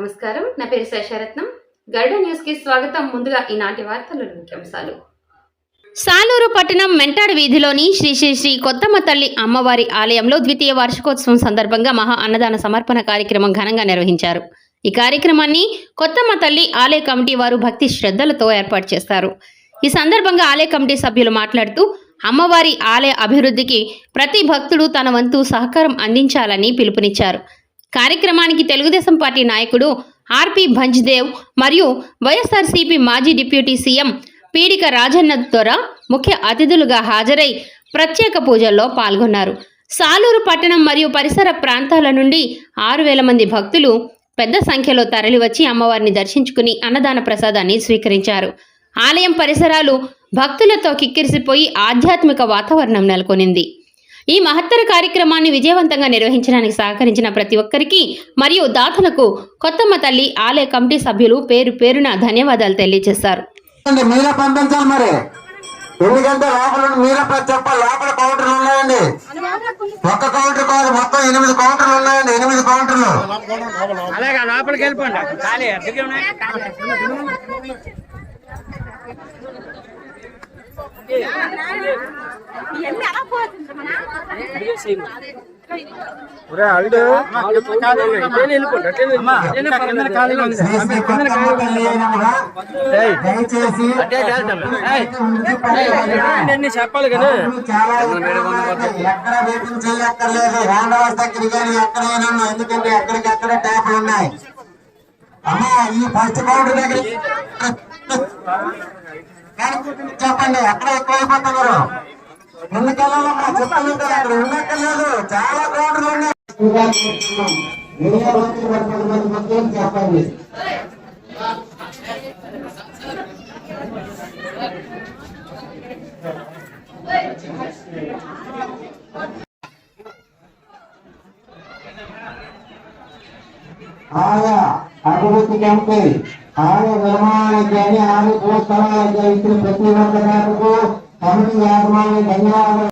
నమస్కారం. నా పేరు శేషరత్నం. గరుడ న్యూస్ కి స్వాగతం. ముందుగా ఈనాటి వార్తల్లోని ముఖ్యాంశాలు. సాలూరు పట్టణం మెంటాడ్ వీధిలోని శ్రీ శ్రీ శ్రీ కొత్తమ్మ తల్లి అమ్మవారి ఆలయంలో ద్వితీయ వార్షికోత్సవం సందర్భంగా మహా అన్నదాన సమర్పణ కార్యక్రమం ఘనంగా నిర్వహించారు. ఈ కార్యక్రమాన్ని కొత్తమ్మ తల్లి ఆలయ కమిటీ వారు భక్తి శ్రద్ధలతో ఏర్పాటు చేస్తారు. ఈ సందర్భంగా ఆలయ కమిటీ సభ్యులు మాట్లాడుతూ అమ్మవారి ఆలయ అభివృద్ధికి ప్రతి భక్తుడు తన వంతు సహకారం అందించాలని పిలుపునిచ్చారు. కార్యక్రమానికి తెలుగుదేశం పార్టీ నాయకుడు ఆర్పి భంజ్దేవ్ మరియు వైఎస్ఆర్సీపీ మాజీ డిప్యూటీ సీఎం పీడిక రాజన్న ద్వారా ముఖ్య అతిథులుగా హాజరై ప్రత్యేక పూజల్లో పాల్గొన్నారు. సాలూరు పట్టణం మరియు పరిసర ప్రాంతాల నుండి 6,000 మంది భక్తులు పెద్ద సంఖ్యలో తరలివచ్చి అమ్మవారిని దర్శించుకుని అన్నదాన ప్రసాదాన్ని స్వీకరించారు. ఆలయం పరిసరాలు భక్తులతో కిక్కిరిసిపోయి ఆధ్యాత్మిక వాతావరణం నెలకొనింది. ఈ మహత్తర కార్యక్రమాన్ని విజయవంతంగా నిర్వహించడానికి సహకరించిన ప్రతి ఒక్కరికి మరియు దాతలకు కొత్తమ్మ తల్లి ఆలయ కమిటీ సభ్యులు పేరు పేరున ధన్యవాదాలు తెలియజేశారు. మీరే పంపించాలి మరి, ఎందుకంటే లోపల మీరే చెప్పాలి. లోపల కౌంటర్లు ఉన్నాయండి, ఒక్క కౌంటర్ కాదు, మొత్తం 8 కౌంటర్లు ఉన్నాయండి. 8 కౌంటర్లు లోపలికి వెళ్ళిపోండి. చెప్పాలి కదా, ఎక్కడ వెయిటింగ్ చేయక్కర్లేదు. హ్యాండ్ వాష్ దగ్గర కానీ ఎక్కడైనా, ఎందుకంటే ఎక్కడికక్కడే ట్యాప్లు ఉన్నాయి. అమ్మా ఈ ఫస్ట్ కౌంటర్ దగ్గర చెప్పండి, ఎక్కడ ఎక్కువ అయిపోతున్నారు. ఎందుకెళ్ళాలమ్మా చెప్పండి, అక్కడ ఉండక్కర్లేదు, చాలా కౌంటర్లు ఉన్నాయి. చెప్పండి. ఆయా అభివృద్ధి కమిటీ ఆలయ నిర్మాణానికి కానీ ఆలయ భూస్థలాలకు ఇచ్చిన ప్రతి ఒక్క కమిటీ యాజమాన్యం ధన్యవాదాలు.